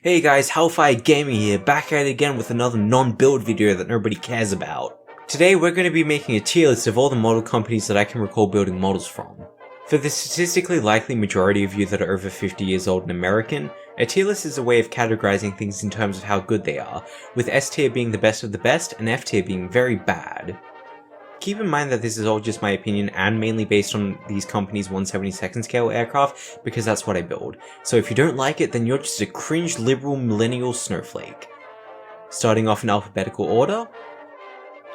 Hey guys, Hellfire Gaming here, back at it again with another non-build video that nobody cares about. Today we're going to be making a tier list of all the model companies that I can recall building models from. For the statistically likely majority of you that are over 50 years old and American, a tier list is a way of categorizing things in terms of how good they are, with S tier being the best of the best and F tier being very bad. Keep in mind that this is all just my opinion and mainly based on these companies' 1/72nd scale aircraft because that's what I build. So if you don't like it, then you're just a cringe liberal millennial snowflake. Starting off in alphabetical order,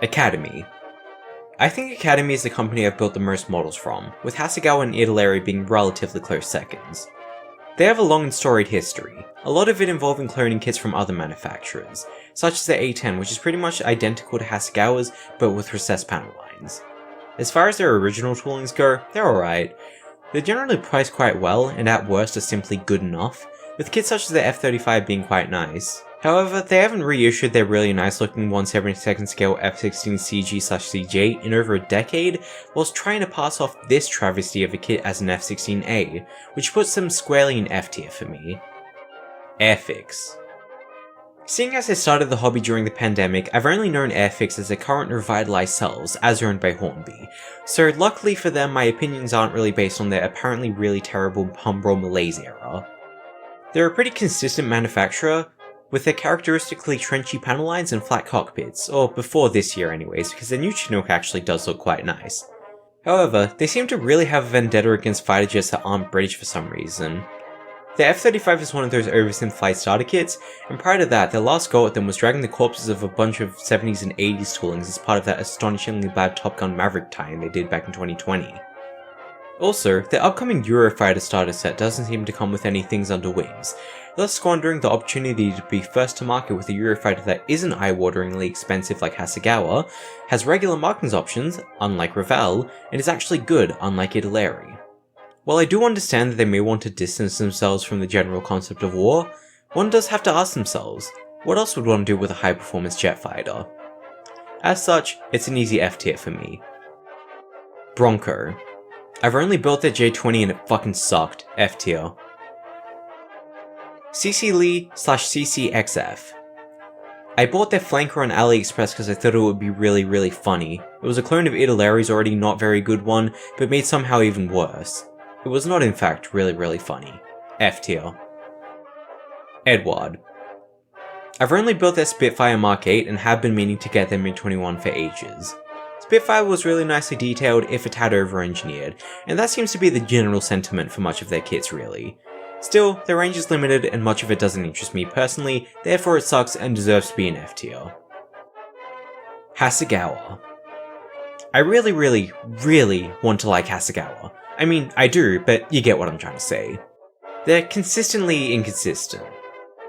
Academy. I think Academy is the company I've built the most models from, with Hasegawa and Italeri being relatively close seconds. They have a long and storied history, a lot of it involving cloning kits from other manufacturers, such as the A10 which is pretty much identical to Hasegawa's but with recessed panel lines. As far as their original toolings go, they're alright. They're generally priced quite well and at worst are simply good enough, with kits such as the F-35 being quite nice. However, they haven't reissued their really nice looking 1/72nd scale F-16 CG/CJ in over a decade, whilst trying to pass off this travesty of a kit as an F-16A, which puts them squarely in F tier for me. Airfix. Seeing as I started the hobby during the pandemic, I've only known Airfix as their current revitalized selves, as owned by Hornby, so luckily for them my opinions aren't really based on their apparently really terrible Humbrol malaise era. They're a pretty consistent manufacturer, with their characteristically trenchy panel lines and flat cockpits, or before this year anyways, because their new Chinook actually does look quite nice. However, they seem to really have a vendetta against fighter jets that aren't British for some reason. The F-35 is one of those oversynth flight starter kits, and prior to that, their last goal at them was dragging the corpses of a bunch of 70s and 80s toolings as part of that astonishingly bad Top Gun Maverick tie-in they did back in 2020. Also, the upcoming Eurofighter starter set doesn't seem to come with any things under wings, thus squandering the opportunity to be first to market with a Eurofighter that isn't eye-wateringly expensive like Hasegawa, has regular markings options, unlike Revell, and is actually good, unlike Italeri. While I do understand that they may want to distance themselves from the general concept of war, one does have to ask themselves, what else would one do with a high-performance jet fighter? As such, it's an easy F tier for me. Bronco. I've only built their J20 and it fucking sucked, F tier. CC Lee/CCXF. I bought their flanker on AliExpress because I thought it would be really funny. It was a clone of Italeri's already not very good one, but made somehow even worse. It was not in fact really funny. F tier. Eduard. I've only built their Spitfire Mark 8 and have been meaning to get their MiG-21 for ages. Spitfire was really nicely detailed if a tad over-engineered, and that seems to be the general sentiment for much of their kits really. Still, their range is limited and much of it doesn't interest me personally, therefore it sucks and deserves to be an F tier. Hasegawa. I really want to like Hasegawa. I mean, I do, but you get what I'm trying to say. They're consistently inconsistent.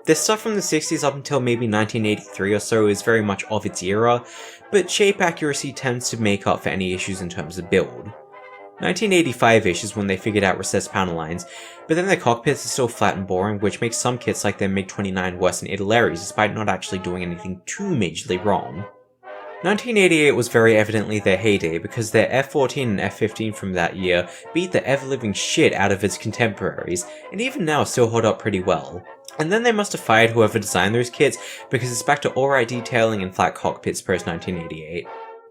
Their stuff from the 60s up until maybe 1983 or so is very much of its era, but shape accuracy tends to make up for any issues in terms of build. 1985-ish is when they figured out recessed panel lines, but then their cockpits are still flat and boring, which makes some kits like their MiG-29 worse than Italeri's despite not actually doing anything too majorly wrong. 1988 was very evidently their heyday because their F-14 and F-15 from that year beat the ever-living shit out of its contemporaries, and even now still hold up pretty well. And then they must have fired whoever designed those kits because it's back to alright detailing and flat cockpits post 1988.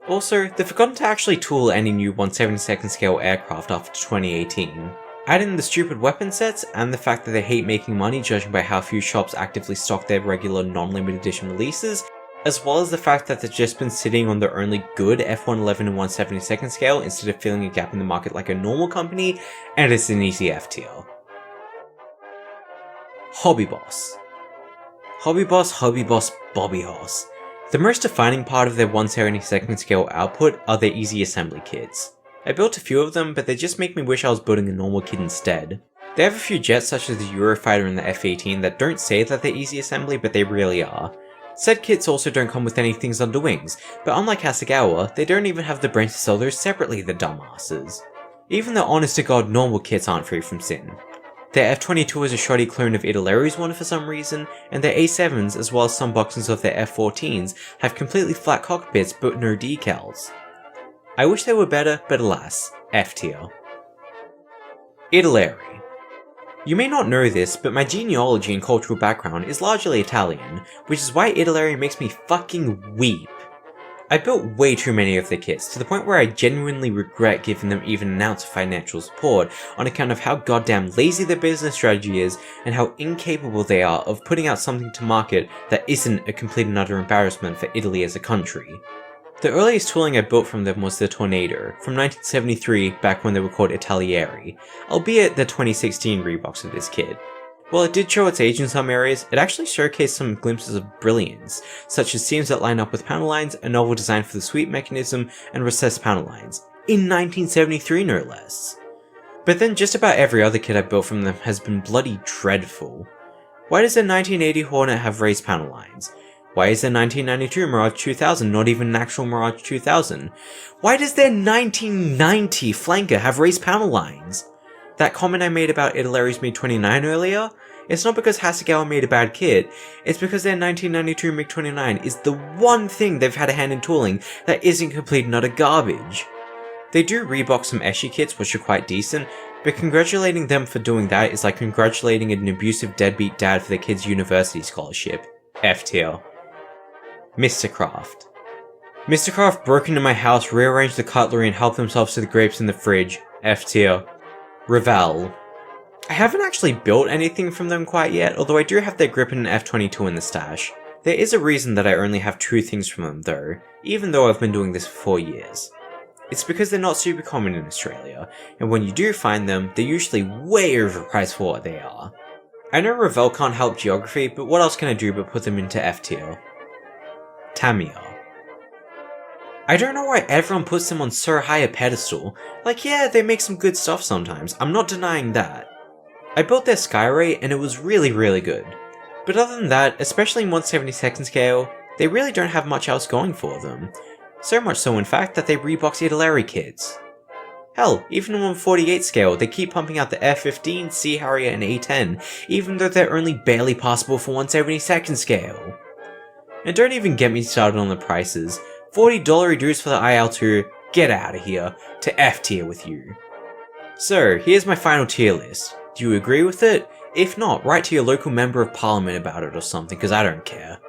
Also, they've forgotten to actually tool any new 1/72nd scale aircraft after 2018. Add in the stupid weapon sets and the fact that they hate making money judging by how few shops actively stock their regular non-limited edition releases, as well as the fact that they've just been sitting on their only good F111 and 1/72nd scale instead of filling a gap in the market like a normal company, and it's an easy F tier. Hobby Boss, Bobby Hoss. The most defining part of their 1/72nd scale output are their easy assembly kits. I built a few of them, but they just make me wish I was building a normal kit instead. They have a few jets such as the Eurofighter and the F-18 that don't say that they're easy assembly, but they really are. Said kits also don't come with any things under wings, but unlike Hasegawa, they don't even have the brains to sell those separately, the dumbasses. Even the honest-to-god normal kits aren't free from sin. Their F-22 is a shoddy clone of Italeri's one for some reason, and their A7s as well as some boxes of their F-14s have completely flat cockpits but no decals. I wish they were better, but alas, F tier. Italeri. You may not know this, but my genealogy and cultural background is largely Italian, which is why Italeri makes me fucking weep. I built way too many of their kits, to the point where I genuinely regret giving them even an ounce of financial support on account of how goddamn lazy their business strategy is and how incapable they are of putting out something to market that isn't a complete and utter embarrassment for Italy as a country. The earliest tooling I built from them was the Tornado, from 1973 back when they were called Italieri, albeit the 2016 rebox of this kit. While it did show its age in some areas, it actually showcased some glimpses of brilliance, such as seams that line up with panel lines, a novel design for the sweep mechanism, and recessed panel lines. In 1973 no less. But then just about every other kit I built from them has been bloody dreadful. Why does their 1980 Hornet have raised panel lines? Why is their 1992 Mirage 2000 not even an actual Mirage 2000? Why does their 1990 Flanker have raised panel lines? That comment I made about Italeri's MiG-29 earlier? It's not because Hasegawa made a bad kit, it's because their 1992 MiG-29 is the one thing they've had a hand in tooling that isn't complete and utter garbage. They do rebox some Eshi kits which are quite decent, but congratulating them for doing that is like congratulating an abusive deadbeat dad for their kid's university scholarship. F tier. Mr. Craft. Mr. Craft broke into my house, rearranged the cutlery and helped themselves to the grapes in the fridge. F tier. Revell. I haven't actually built anything from them quite yet, although I do have their Gripen and F-22 in the stash. There is a reason that I only have 2 things from them though, even though I've been doing this for 4 years. It's because they're not super common in Australia, and when you do find them, they're usually way overpriced for what they are. I know Revell can't help geography, but what else can I do but put them into F tier? Tamiya. I don't know why everyone puts them on so high a pedestal. Like, yeah, they make some good stuff sometimes, I'm not denying that. I built their Skyray and it was really good. But other than that, especially in 1/72nd scale, they really don't have much else going for them. So much so in fact that they rebox Italeri kits. Hell, even in 1/48 scale, they keep pumping out the F-15, Sea Harrier and A-10, even though they're only barely possible for 1/72nd scale. And don't even get me started on the prices. $40 reduced for the IL-2, get out of here, to F tier with you. So, here's my final tier list. Do you agree with it? If not, write to your local member of parliament about it or something, cause I don't care.